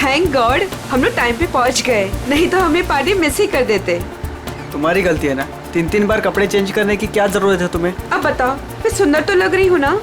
Thank God हम लोग time पे पहुंच गए, नहीं तो हमें पार्टी मिस ही कर देते। तुम्हारी गलती है ना, 3-3 बार कपड़े चेंज करने की क्या जरूरत है तुम्हें? अब बताओ, मैं सुंदर तो लग रही हूँ ना?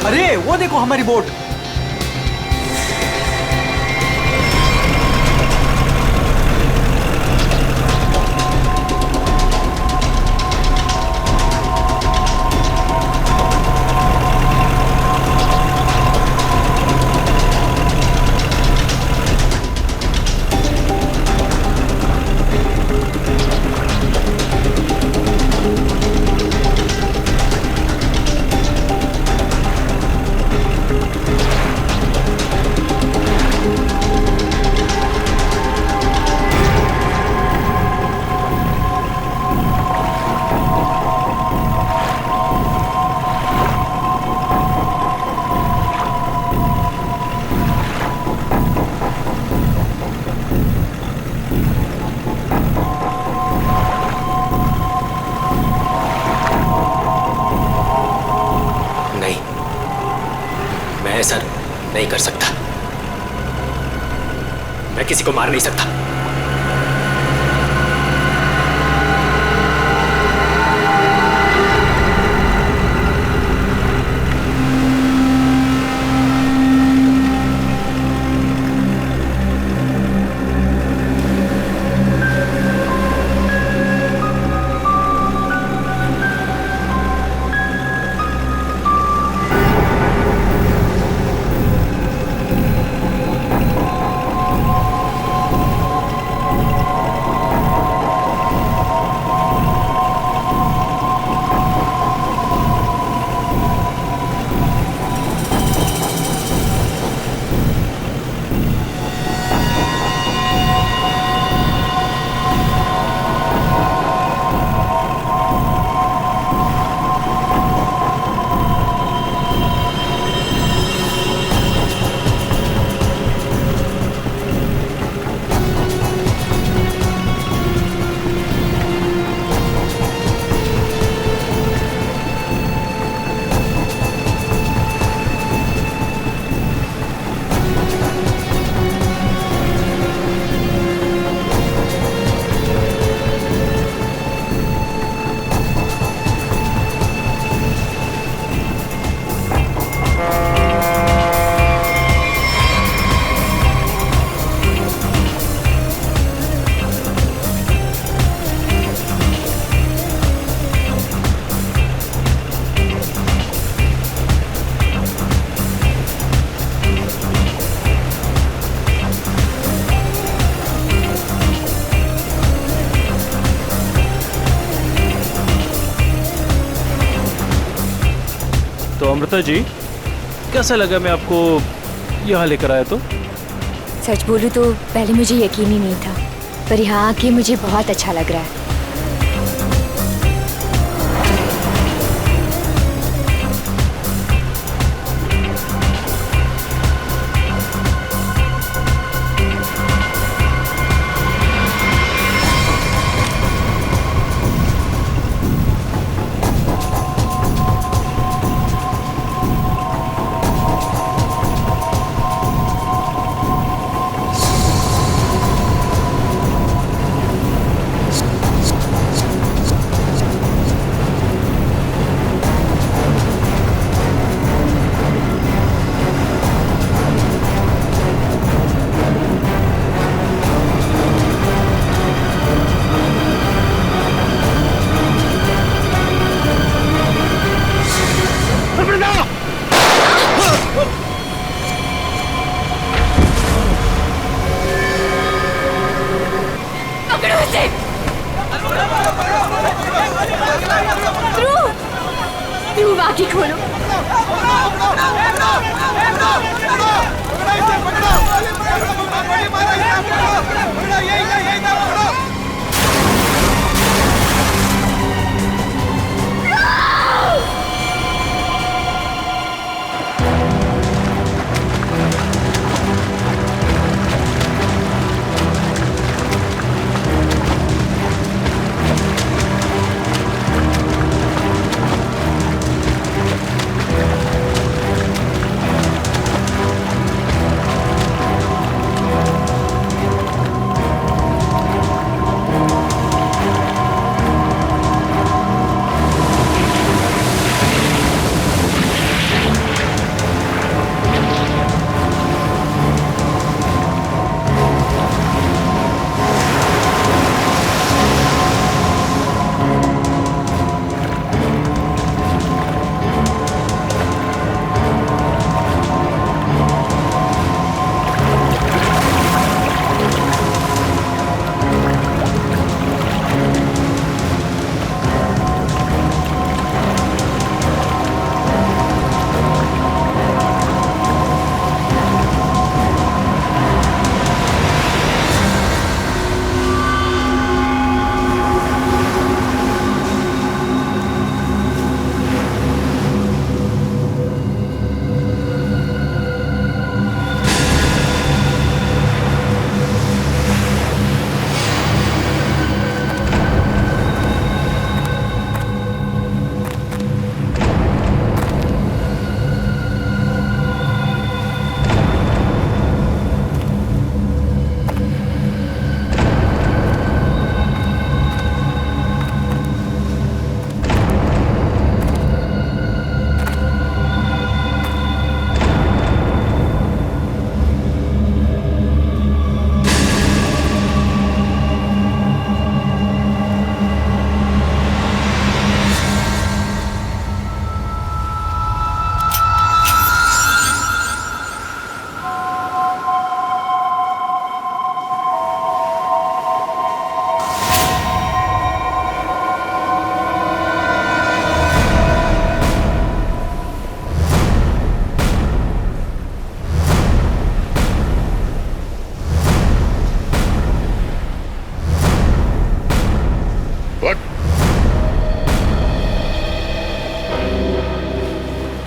अरे वो देखो हमारी बोट। ऐसा नहीं कर सकता, मैं किसी को मार नहीं सकता। अमृता जी, कैसा लगा मैं आपको यहाँ लेकर आया तो? सच बोलूं तो पहले मुझे यकीन ही नहीं था, पर यहाँ आके मुझे बहुत अच्छा लग रहा है। बाकी खोलो।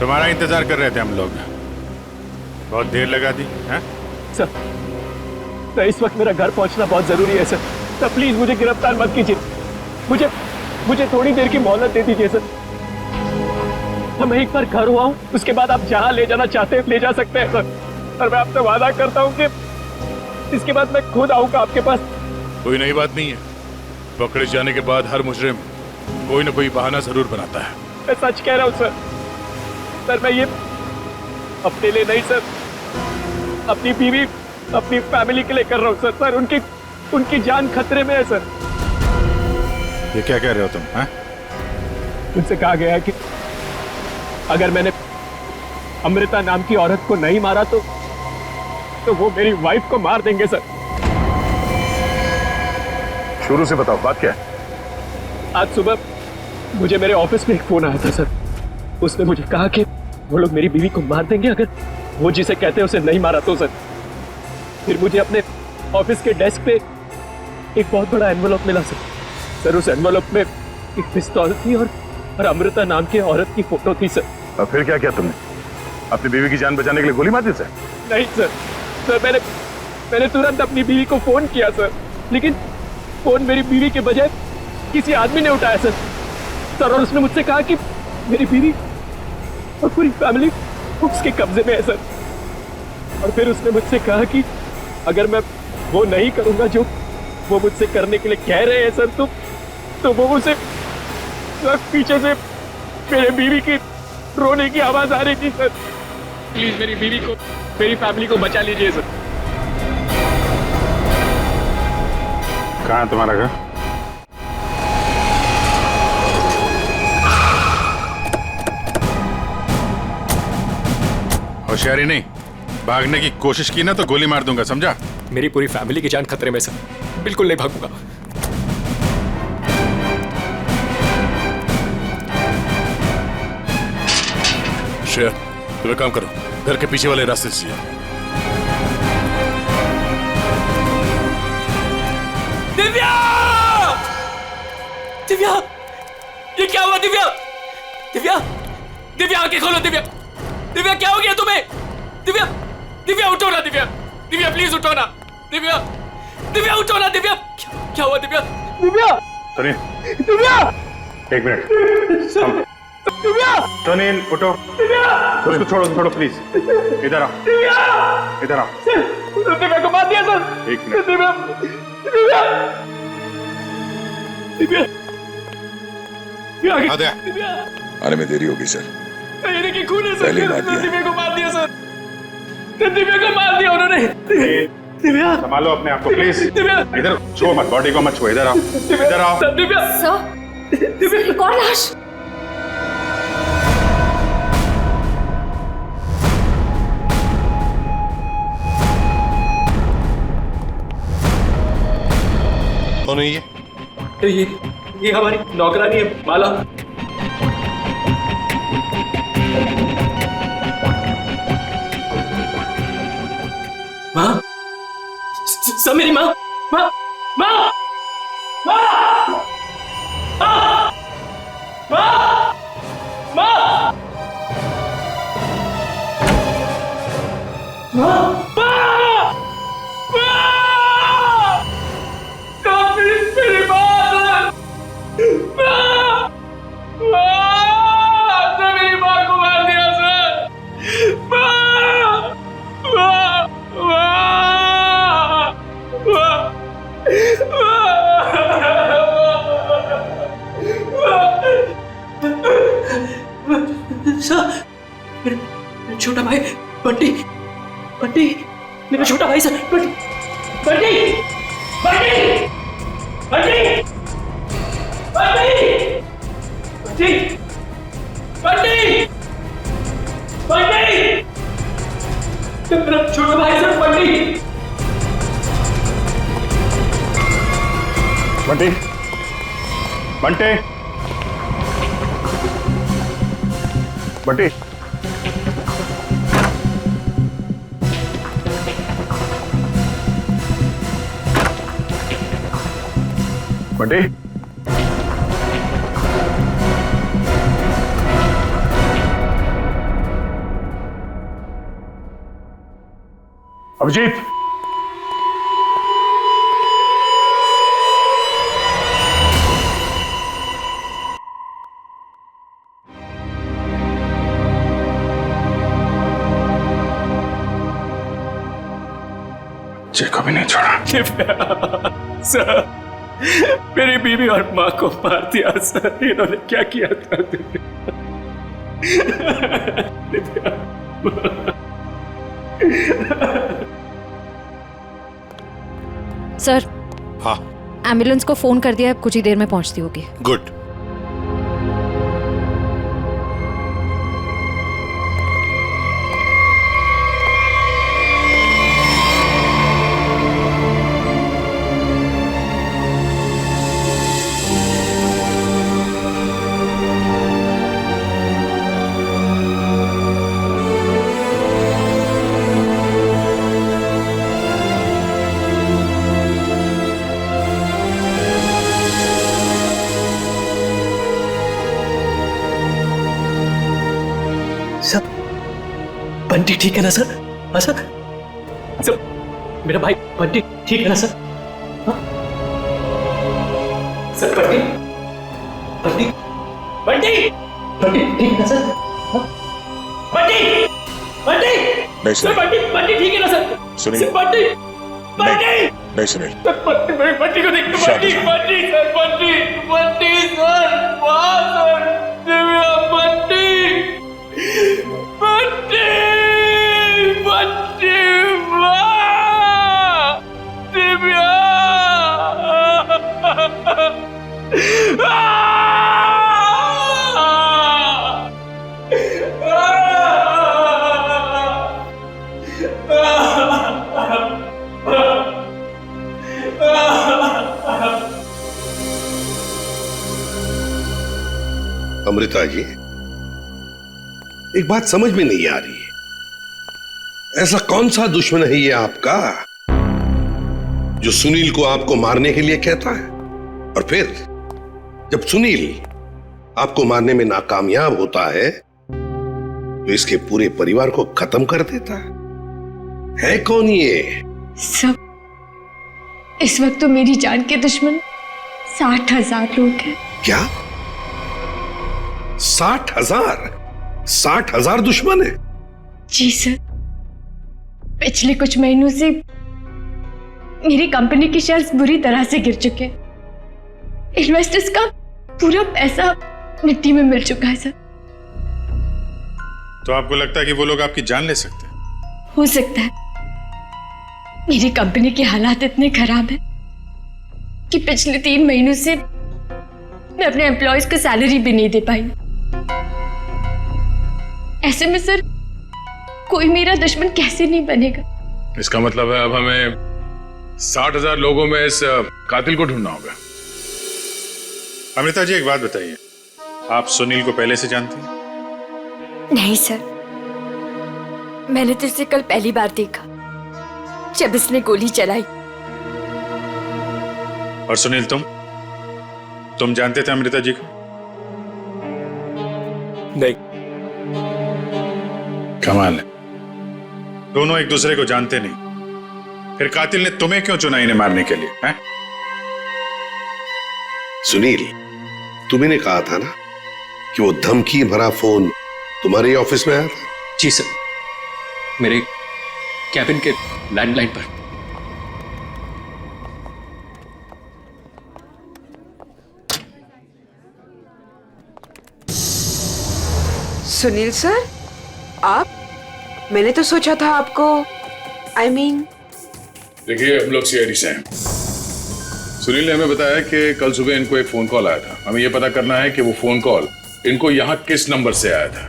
तुम्हारा इंतजार कर रहे थे हम लोग। बहुत देर लगा दी है? सर, इस वक्त मेरा घर पहुंचना बहुत जरूरी है सर। प्लीज मुझे गिरफ्तार मत कीजिए। मुझे थोड़ी देर की मोहलत दे दीजिए सर। मैं एक बार घर हुआ हूँ, उसके बाद आप जहाँ ले जाना चाहते हैं ले जा सकते हैं सर। और मैं आपसे वादा करता हूँ कि इसके बाद मैं खुद आऊंगा आपके पास। कोई नई बात नहीं है। पकड़े जाने के बाद हर मुजरिम कोई ना कोई बहाना जरूर बनाता है। मैं सच कह रहा हूँ सर। मैं ये अपने लिए नहीं सर, अपनी बीवी, अपनी फैमिली के लिए कर रहा हूँ सर। उनकी जान खतरे में है सर। ये क्या कह रहे हो तुम? हैं? उनसे कहा गया है कि अगर मैंने अमृता नाम की औरत को नहीं मारा तो वो मेरी वाइफ को मार देंगे सर। शुरू से बताओ, बात क्या है? आज सुबह मुझे मेरे ऑफिस में एक फोन आया था सर। उसने मुझे कहा कि वो लोग मेरी बीवी को मार देंगे अगर वो जिसे कहते हैं उसे नहीं मारा तो सर। फिर मुझे अपने ऑफिस के डेस्क पे एक बहुत बड़ा एनवलप मिला सर। उस एनवलप में एक पिस्तौल थी और अमृता नाम की औरत की फोटो थी सर। और फिर क्या किया तुमने? अपनी बीवी की जान बचाने के लिए गोली मार दी सर? नहीं सर मैंने तुरंत अपनी बीवी को फोन किया सर, लेकिन फोन मेरी बीवी के बजाय किसी आदमी ने उठाया सर और उसने मुझसे कहा कि मेरी बीवी और पूरी फैमिली उसके कब्जे में है सर। और फिर उसने मुझसे कहा कि अगर मैं वो नहीं करूंगा जो वो मुझसे करने के लिए कह रहे हैं सर, तो वो मुझसे पीछे से मेरे बीवी की रोने की आवाज आ रही थी सर। प्लीज मेरी बीवी को, मेरी फैमिली को बचा लीजिए सर। कहाँ है तुम्हारा घर? होशियारी नहीं, भागने की कोशिश की ना तो गोली मार दूंगा, समझा? मेरी पूरी फैमिली की जान खतरे में सर, बिल्कुल नहीं भागूंगा। श्रेया, तुम्हें काम करो, घर के पीछे वाले रास्ते से जाओ। दिव्या! दिव्या! ये क्या हुआ दिव्या? दिव्या! दिव्या आंखें खोलो दिव्या! दिव्या क्या हो गया तुम्हें? दिव्या! दिव्या उठो ना दिव्या! दिव्या प्लीज उठो ना! दिव्या! दिव्या उठो ना दिव्या! क्या हुआ दिव्या? दिव्या! सुनिए, दिव्या! एक मिनट। सुनील उठो। उसको छोड़ो प्लीज। इधर आओ। इधर आओ। दिव्या को मार दिया सर। एक मिनट। दिव्या आने में देरी होगी सर। ये देखिए खून है सर। पहले ही मार दिया। दिव्या को मार दिया सर। दिव्या को मार दिया उन्होंने। दिव्या संभालो अपने आप को प्लीज। दिव्या इधर छुओ मत, बॉडी को मत छुओ। इधर आओ। इधर आओ। दिव्या सर, एक और लाश। कौन है ये हमारी नौकरानी है माला। माँ, सब मेरी माँ, माँ, माँ, माँ, माँ, माँ, माँ, माँ, मेरी बात मेरी माँ को मार दिया सर। मेरा छोटा भाई बंटी, बंटी मेरा छोटा भाई सर। बंटी, बंटी, बंटी, बंटी, बंटी, बंटी, बंटी, मेरा छोटा भाई सर। बंटी, बंटी, बंटी, बंटी, बंटी, अभिजीत, को भी नहीं छोड़ा। सर मेरी बीवी और माँ को मार दिया सर। इन्होंने क्या किया था? सर, हाँ, एम्बुलेंस को फोन कर दिया, कुछ ही देर में पहुंचती होगी। गुड। बंटी ठीक है ना सर? हाँ सर? सर मेरा भाई बंटी ठीक है ना सर? हाँ? सर बंटी बंटी बंटी बंटी ठीक है ना सर? हाँ? बंटी बंटी नहीं सर सुनील, बंटी बंटी ठीक है ना सर? सुनील। सर बंटी बंटी नहीं सुनील, बंटी को देख शांत बंटी हो। बंटी सर बंटी बंटी सर वाह सर दिव्या बंटी बंटी बंटी वाह दिव्या अमृता जी, एक बात समझ में नहीं आ रही है, ऐसा कौन सा दुश्मन है ये आपका जो सुनील को आपको मारने के लिए कहता है, और फिर जब सुनील आपको मारने में नाकामयाब होता है तो इसके पूरे परिवार को खत्म कर देता है कौन ये? सब इस वक्त तो मेरी जान के दुश्मन 60,000 लोग हैं। क्या 60,000? 60,000 दुश्मन है? जी सर, पिछले कुछ महीनों से मेरी कंपनी के शेयर्स बुरी तरह से गिर चुके हैं। इन्वेस्टर्स का पूरा पैसा मिट्टी में मिल चुका है सर। तो आपको लगता है कि वो लोग आपकी जान ले सकते हैं? हो सकता है। मेरी कंपनी के हालात इतने खराब हैं कि पिछले 3 महीनों से मैं अपने एम्प्लॉयज को सैलरी भी नहीं दे पाई। ऐसे में सर कोई मेरा दुश्मन कैसे नहीं बनेगा? इसका मतलब है अब हमें 60,000 लोगों में इस कातिल को ढूंढना होगा। अमृता जी, एक बात बताइए, आप सुनील को पहले से जानती हैं? नहीं सर, मैंने तो इसे कल पहली बार देखा जब इसने गोली चलाई। और सुनील, तुम जानते थे अमृता जी को? नहीं। कमाल है, दोनों एक दूसरे को जानते नहीं, फिर कातिल ने तुम्हें क्यों चुना इन्हें मारने के लिए? हैं? सुनील, तुम्ही कहा था ना कि वो धमकी भरा फोन तुम्हारे ऑफिस में आया था? जी सर, मेरे कैबिन के लैंडलाइन पर। सुनील सर, आप? मैंने तो सोचा था आपको देखिए, हम लोग सीआईडी से हैं। सुनील ने हमें बताया कि कल सुबह इनको एक फोन कॉल आया था। हमें यह पता करना है कि वो फोन कॉल इनको यहाँ किस नंबर से आया था।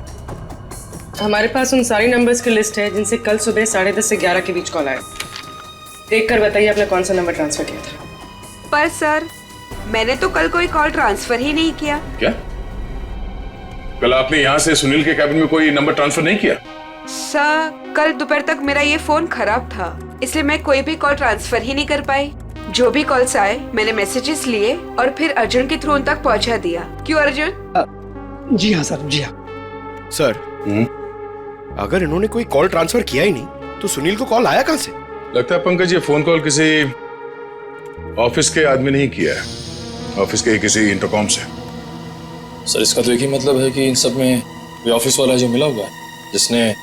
हमारे पास उन सारी नंबर्स की लिस्ट है जिनसे कल सुबह 10:30 से 11 के बीच कॉल आया। देख कर बताइए आपने कौन सा नंबर ट्रांसफर किया था। पर सर, मैंने तो कल कोई कॉल ट्रांसफर ही नहीं किया। क्या? कल आपने यहाँ से सुनील के कैबिन में कोई नंबर ट्रांसफर नहीं किया? सर, कल दोपहर तक मेरा ये फोन खराब था, इसलिए मैं कोई भी कॉल ट्रांसफर ही नहीं कर पाई। जो भी कॉल्स आए मैंने मैसेजेस लिए और फिर अर्जुन के थ्रू उन तक पहुंचा दिया। क्यों अर्जुन? जी हाँ सर, जी हाँ सर। अगर इन्होंने कोई कॉल ट्रांसफर किया ही नहीं तो सुनील को कॉल आया कहां से? लगता है पंकज ये फोन कॉल किसी ऑफिस के आदमी ने ही किया है, ऑफिस के किसी इंटरकॉम से। सर, इसका तो एक ही मतलब है कि इन सब में ये ऑफिस वाला जो मिला हुआ है जिसने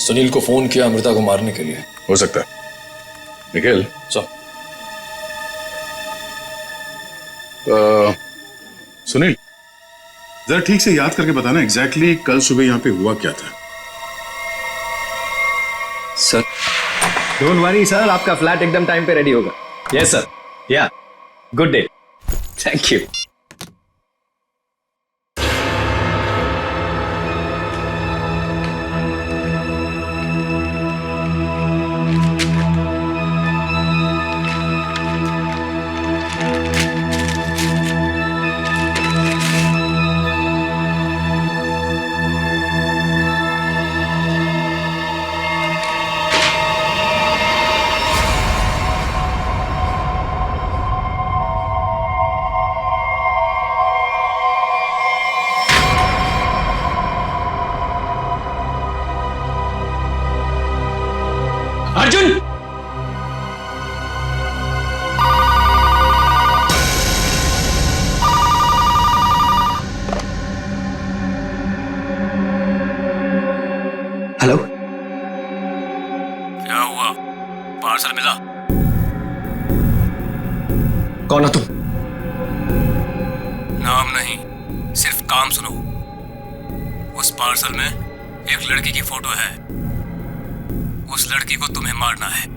सुनील को फोन किया अमृता को मारने के लिए। हो सकता है। निखिल सर, सुनील, जरा ठीक से याद करके बताना एग्जैक्टली कल सुबह यहाँ पे हुआ क्या था। सर, डोंट वरी सर, आपका फ्लैट एकदम टाइम पे रेडी होगा। यस सर, या good day, thank you. Arjun! Hello, क्या हुआ? पार्सल मिला? कौन हो तुम? नाम नहीं, सिर्फ काम सुनो। उस पार्सल में एक लड़की की फोटो है। उस लड़की को तुम्हें मारना है।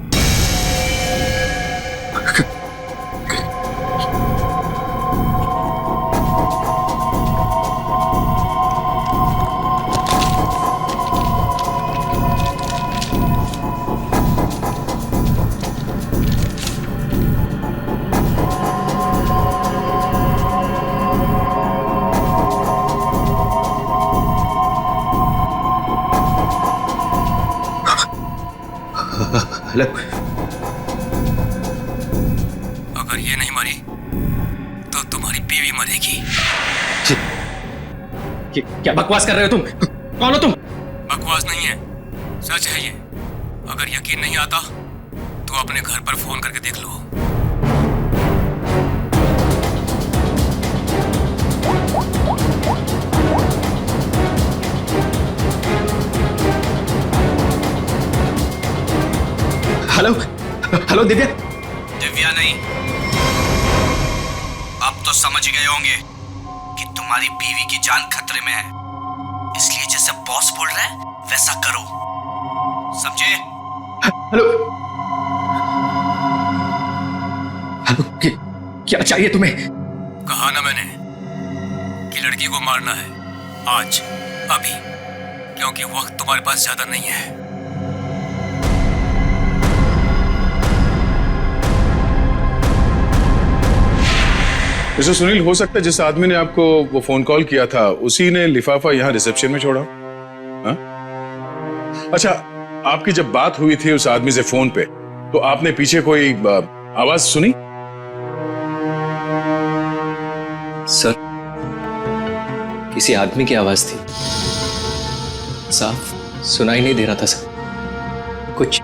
हेलो, अगर ये नहीं मरी तो तुम्हारी बीवी मरेगी। क्या बकवास कर रहे हो तुम? कौन हो तुम? बकवास नहीं है, सच है ये। अगर यकीन नहीं आता तो अपने घर पर फोन करके देख लो। Hello, hello Divya. दिव्या नहीं, अब तो समझ गए होंगे कि तुम्हारी बीवी की जान खतरे में है। इसलिए जैसे बॉस बोल रहा है वैसा करो, समझे? हेलो, हेलो, क्या चाहिए तुम्हें? कहा ना मैंने कि लड़की को मारना है, आज, अभी, क्योंकि वक्त तुम्हारे पास ज्यादा नहीं है। मिस्टर सुनील, हो सकता है जिस आदमी ने आपको वो फोन कॉल किया था उसी ने लिफाफा यहाँ रिसेप्शन में छोड़ा। हा? अच्छा, आपकी जब बात हुई थी उस आदमी से फोन पे, तो आपने पीछे कोई आवाज सुनी? सर, किसी आदमी की आवाज थी, साफ सुनाई नहीं दे रहा था सर। कुछ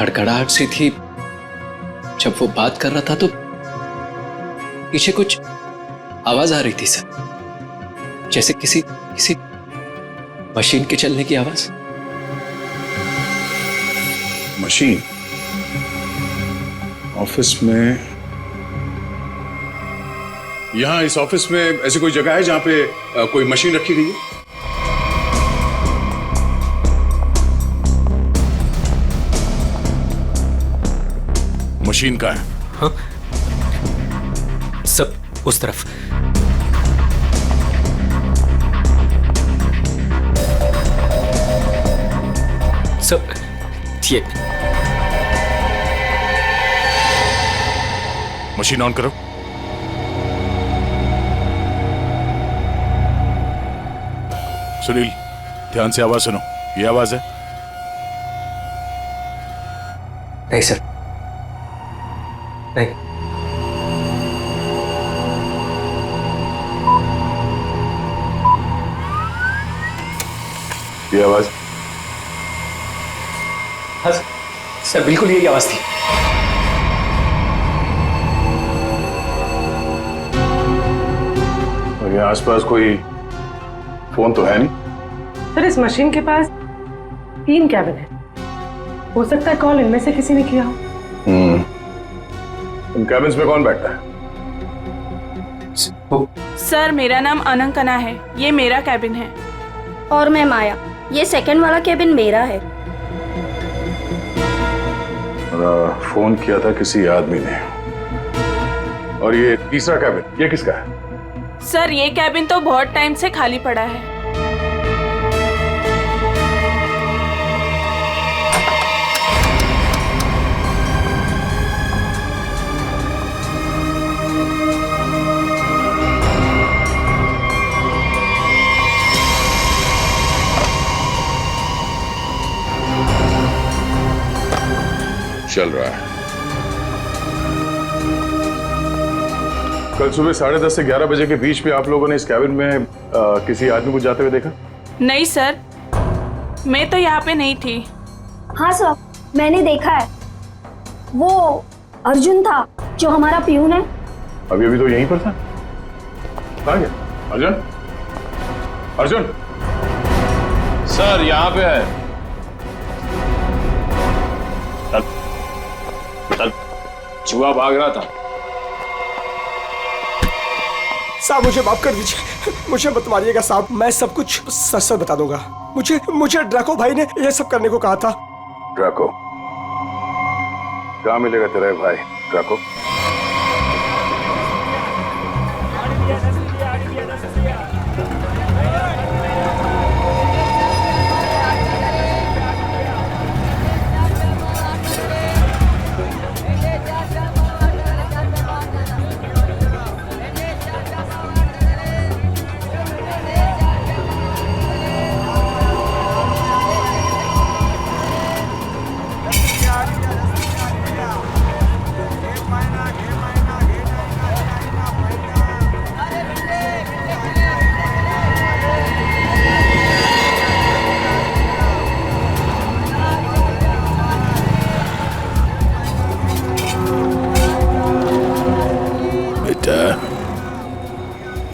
हड़कड़ाहट सी थी। जब वो बात कर रहा था तो पीछे कुछ आवाज आ रही थी सर, जैसे किसी मशीन के चलने की आवाज। मशीन? ऑफिस में? यहां इस ऑफिस में ऐसी कोई जगह है जहां पे कोई मशीन रखी गई है? मशीन का है? हाँ? सब उस तरफ। सब ये मशीन ऑन करो। सुनील, ध्यान से आवाज सुनो। ये आवाज है? नहीं सर, नहीं। ये आवाज? हाँ सर, बिल्कुल यही आवाज थी। और ये आसपास कोई फोन तो है नहीं? सर, इस मशीन के पास 3 कैबिन है। हो सकता है कॉल इनमें से किसी ने किया हो। इन कैबिन्स में कौन बैठता है? सर, मेरा नाम अनंकना है, ये मेरा कैबिन है। और मैं माया, ये सेकंड वाला कैबिन मेरा है। फोन किया था किसी आदमी ने। और ये तीसरा कैबिन, ये किसका है? सर, ये कैबिन तो बहुत टाइम से खाली पड़ा है। चल रहा है। कल सुबह 10:30 से 11 बजे के बीच में आप लोगों ने इस कैबिन में किसी आदमी को जाते हुए देखा? नहीं सर, मैं तो यहाँ पे नहीं थी। हाँ सर, मैंने देखा है, वो अर्जुन था जो हमारा पियून है। अभी अभी तो यहीं पर था। कहाँ गया? अर्जुन, अर्जुन सर यहाँ पे है। चल चल, चूहा भाग रहा था। साहब मुझे माफ कर दीजिए, मुझे मत मारिएगा साहब, मैं सब कुछ सच सच बता दूंगा। मुझे ड्रैको भाई ने ये सब करने को कहा था। ड्रैको? कहाँ मिलेगा तेरा भाई ड्रैको?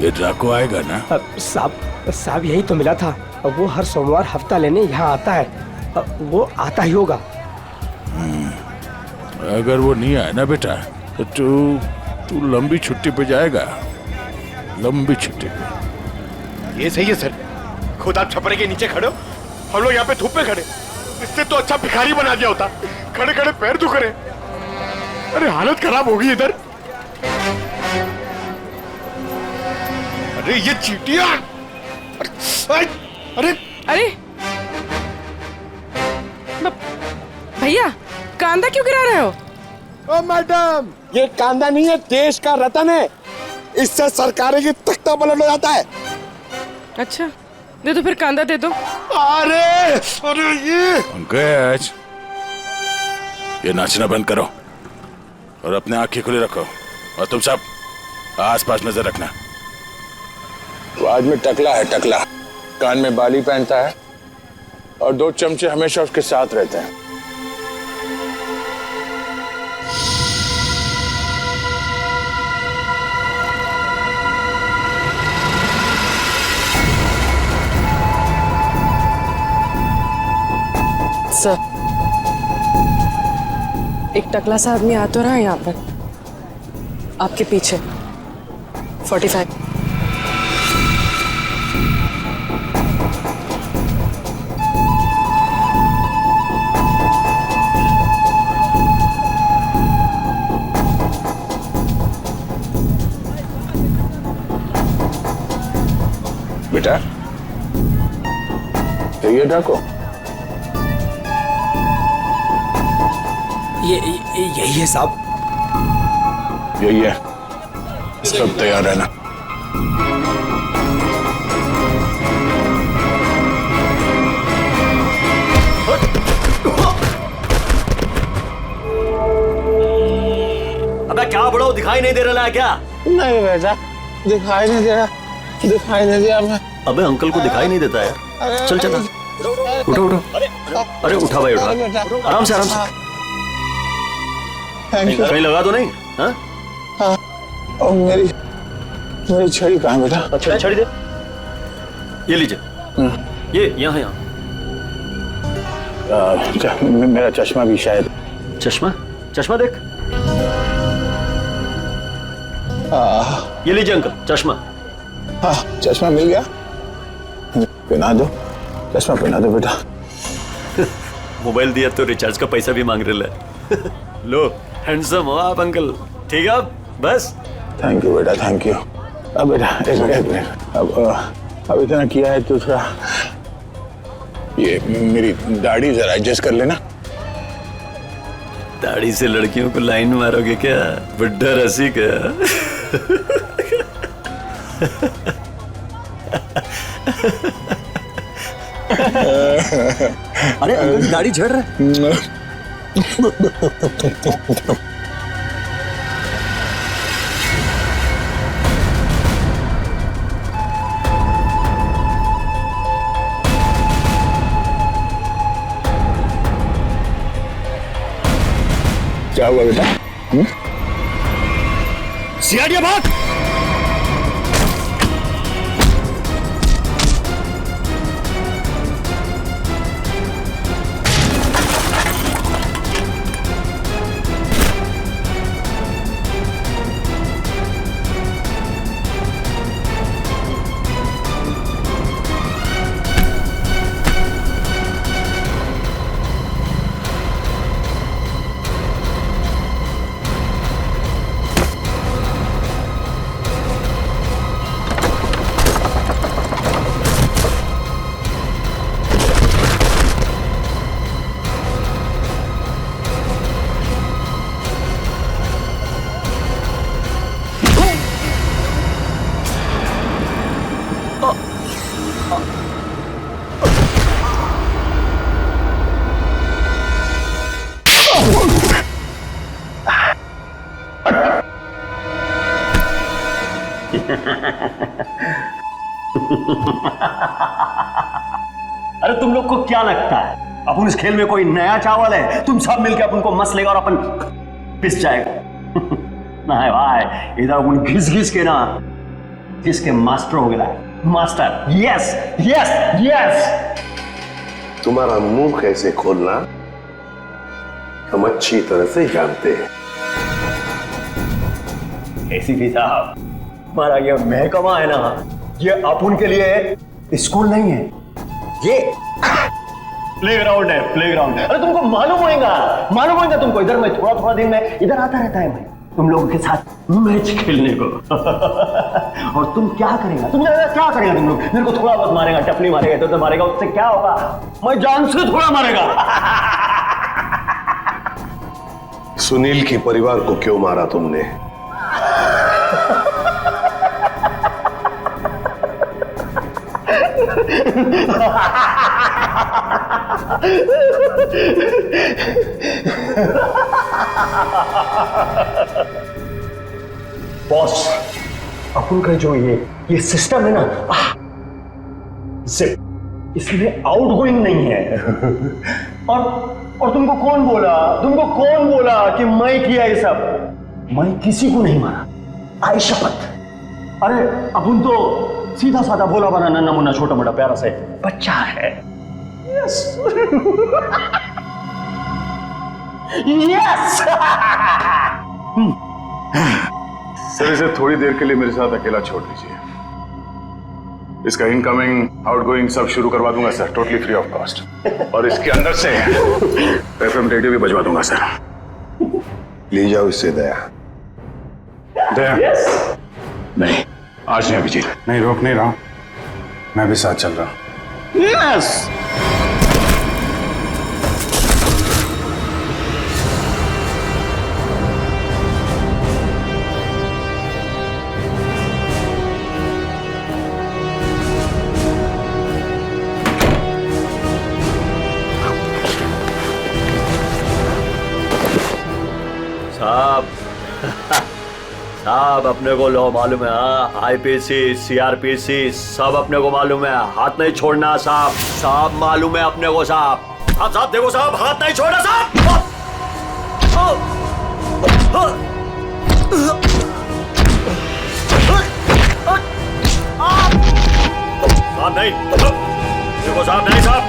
ये ड्राको आएगा ना? साहब यही तो मिला था, वो हर सोमवार हफ्ता लेने यहाँ आता है, वो आता ही होगा। अगर वो नहीं आया ना बेटा तो तू लंबी छुट्टी पे जाएगा, लंबी छुट्टी पे। ये सही है सर, खुद आप छपरे के नीचे खड़े हो, हम लोग यहाँ पे धूप में खड़े, इससे तो अच्छा भिखारी बना दिया होता, खड़े खड़े पैर दुख रहे। अरे हालत खराब होगी इधर। अरे ये चीटियां! अरे भैया कांदा क्यों गिरा रहे हो? ओ मैडम, ये कांदा नहीं है, देश का रतन है, इससे सरकारें की तख्ता पलट हो जाता है। अच्छा दे दो फिर, कांदा दे दो। अरे ये पंकज, ये नाचना बंद करो और अपने आंखें खुली रखो, और तुम सब आसपास नजर रखना। वो आदमी टकला है, टकला, कान में बाली पहनता है और 2 चमचे हमेशा उसके साथ रहते हैं। सर, एक टकला सा आदमी आ तो रहा है यहाँ पर, आपके पीछे 45। बेटा ये ड्रैको? यही है साहब। यही है, सब तैयार रहना। अबे क्या बड़ो, दिखाई नहीं दे रहा है क्या? नहीं बेटा, दिखाई नहीं दे रहा, दिखाई नहीं दिया मैं। अबे अंकल को दिखाई नहीं देता यार। चल चल, उठो उठो। अरे उठा भाई, उठा, आराम से आराम से। कहीं लगा तो नहीं? हाँ? और मेरी छड़ी कहाँ है बेटा? अच्छा छड़ी दे, ये लीजिए, ये यहाँ यहाँ। मेरा चश्मा भी शायद। चश्मा? चश्मा देख, ये लीजिए अंकल चश्मा। हाँ चश्मा मिल गया, पहना दो, चश्मा पहना दो बेटा। मोबाइल दिया तो रिचार्ज का पैसा भी मांग रहे हैं। लो, हैंडसम हो आप अंकल। ठीक है अब बस। थैंक यू बेटा, थैंक यू। अब बेटा एक मिनट, अब इतना किया है तो थोड़ा ये मेरी दाढ़ी जरा एडजस्ट कर लेना। दाढ़ी से लड़कियों को लाइन मारोगे क्या? बुड्ढा रसिक है। अरे अंकल दाढ़ी झड़ रहा है। क्या हुआ बेटा? सीआईडी बात। अरे तुम लोग को क्या लगता है अपन इस खेल में कोई नया चावल है? तुम सब मिलकर अपन को मस लेगा और अपन पिस जाएगा। नहीं भाई, इधर अपन घिस घिस के ना जिसके मास्टर हो गया मास्टर। Yes yes yes. तुम्हारा मुंह कैसे खोलना हम अच्छी तरह से जानते हैं। एसीपी साहब, हमारा ये महकमा है ना, ये अपन के लिए स्कूल नहीं है, ये प्लेग्राउंड है, प्लेग्राउंड। अरे तुमको मालूम होगा तुमको। इधर मैं थोड़ा थोड़ा दिन में इधर आता रहता है मैं तुम लोगों के साथ मैच खेलने को। और तुम क्या करेगा? तुम क्या करेगा? तुम लोग मेरे को थोड़ा बहुत मारेगा, टपली मारेगा, इधर मारेगा, उससे क्या होगा? मैं जान से थोड़ा मारेगा। सुनील के परिवार को क्यों मारा तुमने? बॉस, अपन का जो ये सिस्टम है ना, इसमें आउटगोइंग नहीं है। और तुमको कौन बोला कि मैं किया ये सब? मैं किसी को नहीं मारा, आई शपथ। अरे अपन तो सीधा साधा भोला बना नन्ना मुन्ना छोटा मोटा प्यारा से बच्चा है। Yes yes. सर, इसे थोड़ी देर के लिए मेरे साथ अकेला छोड़ दीजिए। इसका इनकमिंग आउटगोइंग सब शुरू करवा दूंगा sir, totally free of cost. और इसके अंदर से एफएम रेडियो भी बजवा दूंगा सर। ले जाओ इससे दया। दया? नहीं, आज नहीं अभिजीत, नहीं, रोक नहीं रहा हूं, मैं भी साथ चल रहा हूं। यस। साहब अपने को लो मालूम है, आईपीसी सीआरपीसी सब अपने को मालूम है, हाथ नहीं छोड़ना साहब। साहब मालूम है अपने को साहब। साहब देखो साहब, हाथ नहीं छोड़ना साहब। साहब नहीं, देखो साहब, नहीं साहब।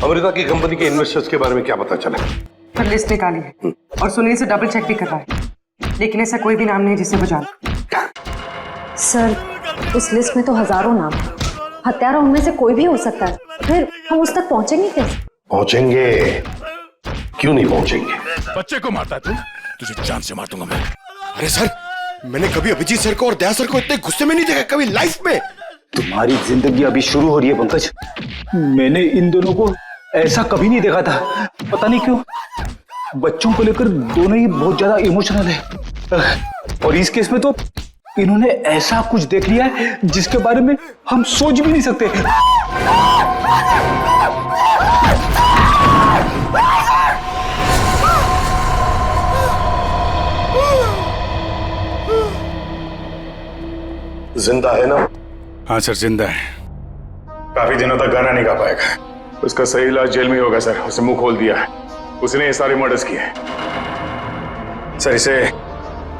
अमृता की कंपनी के इन्वेस्टर्स के बारे में क्या पता चला? पर लिस्ट निकाली है और सुनील से डबल चेक भी कर रहा है, लेकिन ऐसा कोई भी नाम नहीं जिसे वो जानता। सर, उस लिस्ट में तो हजारों नाम है, हत्यारा उनमें से कोई भी हो सकता है। फिर हम उस तक पहुंचेंगे कैसे? पहुंचेंगे, क्यों नहीं पहुंचेंगे? बच्चे को मारता तू, तुझे जान से मार दूंगा मैं। अरे सर, मैंने कभी अभिजीत सर को और दया सर को इतने गुस्से में नहीं देखा कभी लाइफ में। तुम्हारी जिंदगी अभी शुरू हो रही है पंकज। मैंने इन दोनों को ऐसा कभी नहीं देखा था। पता नहीं क्यों बच्चों को लेकर दोनों ही बहुत ज्यादा इमोशनल है। और इस केस में तो इन्होंने ऐसा कुछ देख लिया है जिसके बारे में हम सोच भी नहीं सकते। जिंदा है ना? हाँ सर, जिंदा है। काफी दिनों तक गाना नहीं गा पाएगा। उसका सही इलाज जेल में ही होगा सर। उसे मुंह खोल दिया है। उसने ये सारे मर्डर्स किए हैं सर। इसे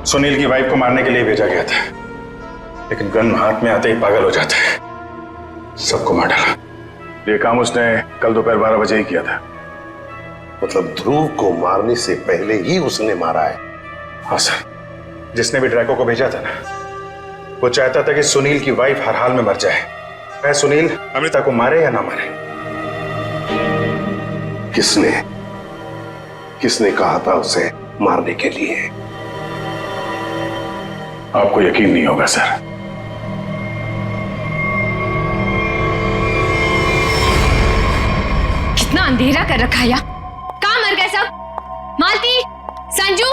सुनील की वाइफ को मारने के लिए भेजा गया था, लेकिन गन हाथ में आते ही पागल हो जाता है, सबको मार डाला। ये काम उसने कल दोपहर 12 बजे ही किया था। मतलब ध्रुव को मारने से पहले ही उसने मारा है? हाँ सर। जिसने भी ड्रैको को भेजा था ना, वो चाहता था कि सुनील की वाइफ हर हाल में मर जाए। मैं सुनील अमृता को मारे या ना मारे। किसने कहा था उसे मारने के लिए? आपको यकीन नहीं होगा सर। कितना अंधेरा कर रखा है। कहाँ मर गए सब? मालती, संजू,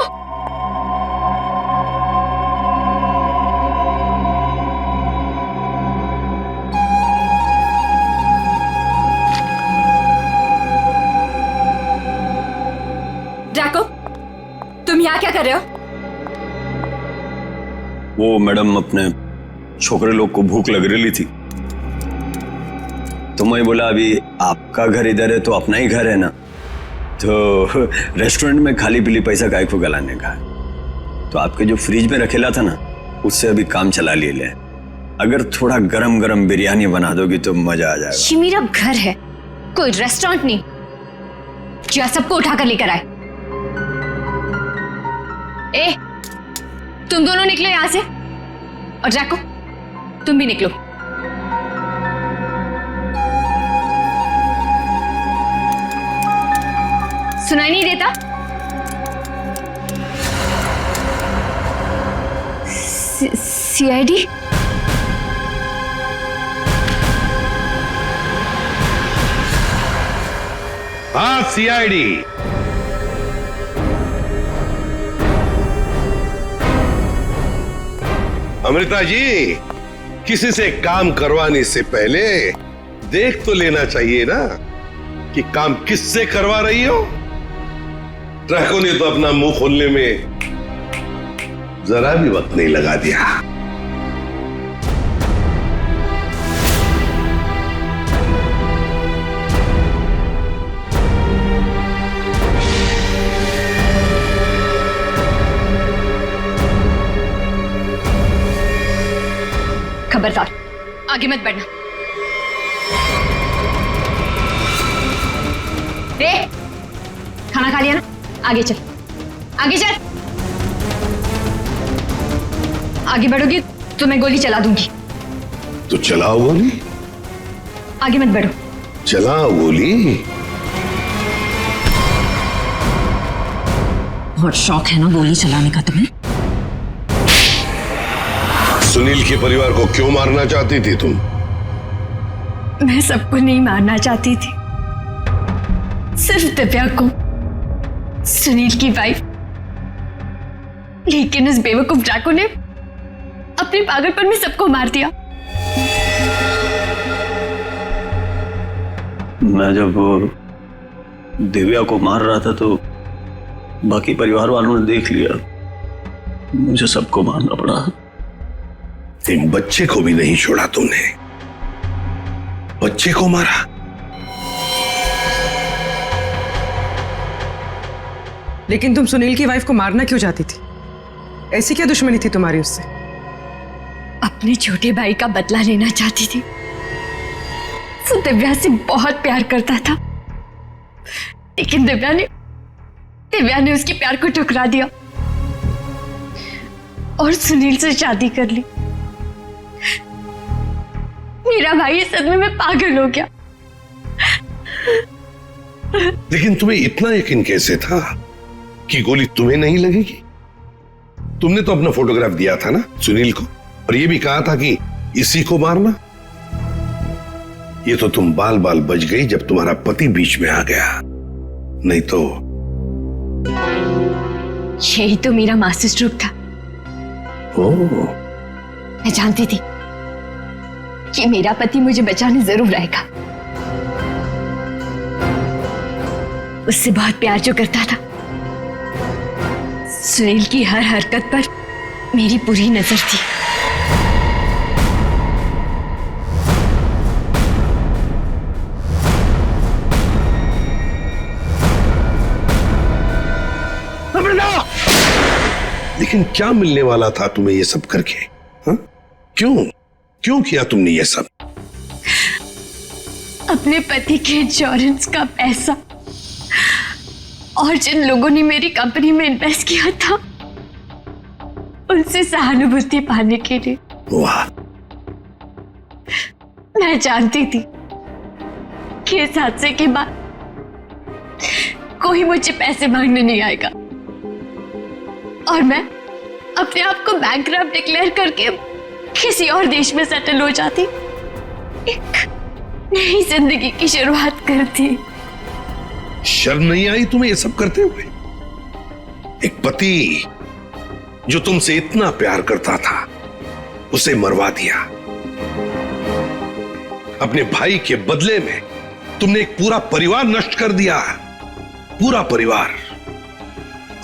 ड्रैको, तुम यहाँ क्या कर रहे हो? वो मैडम, अपने छोकरे लोग को भूख लग रही थी, तो मैं बोला अभी आपका घर इधर है तो अपना ही घर है ना, तो रेस्टोरेंट में खाली पीली पैसा काय को गलाने का, तो आपके जो फ्रिज में रखेला था ना, उससे अभी काम चला ले। अगर थोड़ा गरम गरम बिरयानी बना दोगी तो मजा आ जाएगा। ये मेरा घर है, कोई रेस्टोरेंट नहीं। क्या सबको उठाकर लेकर आए? ए, तुम दोनों निकलो यहां से, और ड्रैको तुम भी निकलो। सुनाई नहीं देता? सीआईडी? हाँ, सीआईडी। अमृता जी, किसी से काम करवाने से पहले देख तो लेना चाहिए ना कि काम किससे करवा रही हो। ड्रैको ने तो अपना मुंह खोलने में जरा भी वक्त नहीं लगा दिया। खबरदार, आगे मत बढ़ना। खाना खा लिया ना? आगे चल, आगे चल। आगे बढ़ोगी तो मैं गोली चला दूंगी। तो चलाओ गोली। आगे मत बढ़ो। चलाओ गोली। बहुत शौक है ना गोली चलाने का तुम्हें? सुनील के परिवार को क्यों मारना चाहती थी तुम? मैं सबको नहीं मारना चाहती थी, सिर्फ दिव्या को, सुनील की वाइफ। लेकिन उस बेवकूफ ड्रैको ने अपने पागलपन में सबको मार दिया। मैं जब दिव्या को मार रहा था तो बाकी परिवार वालों ने देख लिया, मुझे सबको मारना पड़ा। एक बच्चे को भी नहीं छोड़ा तुमने, बच्चे को मारा। लेकिन तुम सुनील की वाइफ को मारना क्यों चाहती थी? ऐसी क्या दुश्मनी थी तुम्हारी उससे? अपने छोटे भाई का बदला लेना चाहती थी। वो दिव्या से बहुत प्यार करता था, लेकिन दिव्या ने उसके प्यार को ठुकरा दिया और सुनील से शादी कर ली। मेरा भाई इस सदमे में पागल हो गया। लेकिन तुम्हें इतना यकीन कैसे था कि गोली तुम्हें नहीं लगेगी? तुमने तो अपना फोटोग्राफ दिया था ना सुनील को, और ये भी कहा था कि इसी को मारना। ये तो तुम बाल बाल बच गई जब तुम्हारा पति बीच में आ गया, नहीं तो। यही तो मेरा मास्टर स्ट्रोक था। मैं जानती थी कि मेरा पति मुझे बचाने जरूर आएगा। उससे बहुत प्यार जो करता था। सुनील की हर हरकत पर मेरी पूरी नजर थी। लेकिन क्या मिलने वाला था तुम्हें ये सब करके? हा? क्यों किया तुमने ये सब? अपने पति के इंश्योरेंस का पैसा और जिन लोगों ने मेरी कंपनी में इन्वेस्ट किया था उनसे सहानुभूति पाने के लिए। वाह। मैं जानती थी कि इस हादसे के बाद कोई मुझे पैसे मांगने नहीं आएगा और मैं अपने आप को बैंकरप्ट डिक्लेयर करके किसी और देश में सेटल हो जाती, एक नई जिंदगी की शुरुआत करती। शर्म नहीं आई तुम्हें ये सब करते हुए? एक पति जो तुमसे इतना प्यार करता था उसे मरवा दिया। अपने भाई के बदले में तुमने एक पूरा परिवार नष्ट कर दिया, पूरा परिवार।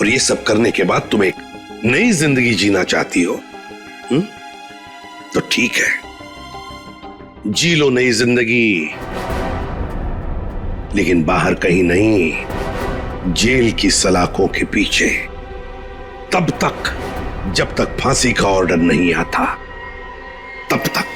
और ये सब करने के बाद तुम एक नई जिंदगी जीना चाहती हो? तो ठीक है, जी लो नई जिंदगी, लेकिन बाहर कहीं नहीं, जेल की सलाखों के पीछे, तब तक जब तक फांसी का ऑर्डर नहीं आता, तब तक।